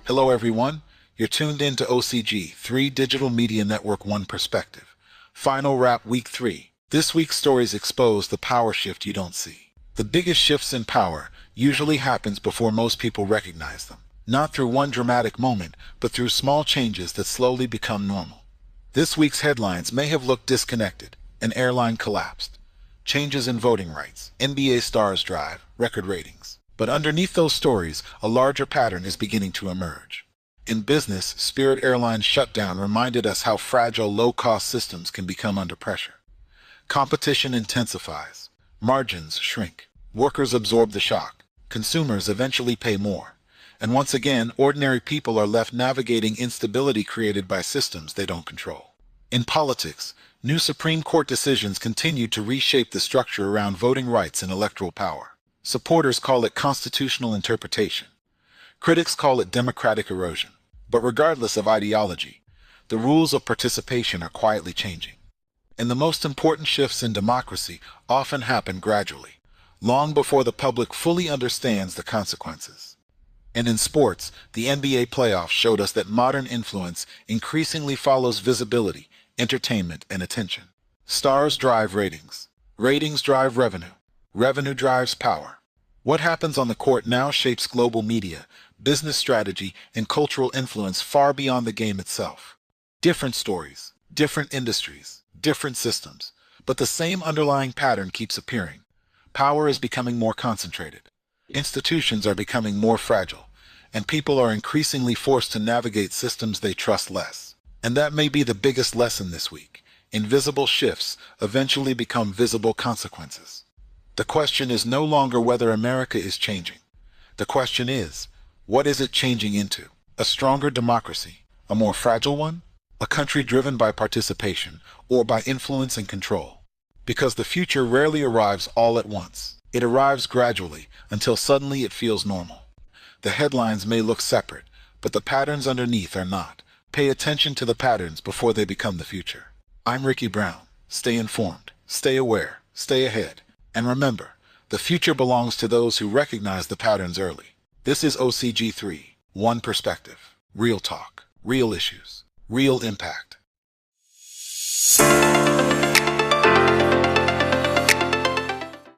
Hello everyone, you're tuned in to OCG, 3 Digital Media Network 1 Perspective. Final wrap week 3. This week's stories expose the power shift you don't see. The biggest shifts in power usually happens before most people recognize them. Not through one dramatic moment, but through small changes that slowly become normal. This week's headlines may have looked disconnected. An airline collapsed. Changes in voting rights. NBA stars drive. Record ratings. But underneath those stories, a larger pattern is beginning to emerge. In business, Spirit Airlines shutdown reminded us how fragile low-cost systems can become under pressure. Competition intensifies. Margins shrink. Workers absorb the shock. Consumers eventually pay more. And once again, ordinary people are left navigating instability created by systems they don't control. In politics, new Supreme Court decisions continue to reshape the structure around voting rights and electoral power. Supporters call it constitutional interpretation. Critics call it democratic erosion. But regardless of ideology, the rules of participation are quietly changing. And the most important shifts in democracy often happen gradually, long before the public fully understands the consequences. And in sports, the NBA playoffs showed us that modern influence increasingly follows visibility, entertainment, and attention. Stars drive ratings. Ratings drive revenue. Revenue drives power. What happens on the court now shapes global media, business strategy, and cultural influence far beyond the game itself. Different stories, different industries, different systems, but the same underlying pattern keeps appearing. Power is becoming more concentrated. Institutions are becoming more fragile, and people are increasingly forced to navigate systems they trust less. And that may be the biggest lesson this week. Invisible shifts eventually become visible consequences. The question is no longer whether America is changing. The question is, what is it changing into? A stronger democracy? A more fragile one? A country driven by participation or by influence and control? Because the future rarely arrives all at once. It arrives gradually until suddenly it feels normal. The headlines may look separate, but the patterns underneath are not. Pay attention to the patterns before they become the future. I'm Ricky Brown. Stay informed, stay aware, stay ahead. And remember, the future belongs to those who recognize the patterns early. This is OCG3, 1 Perspective. Real talk, real issues, real impact.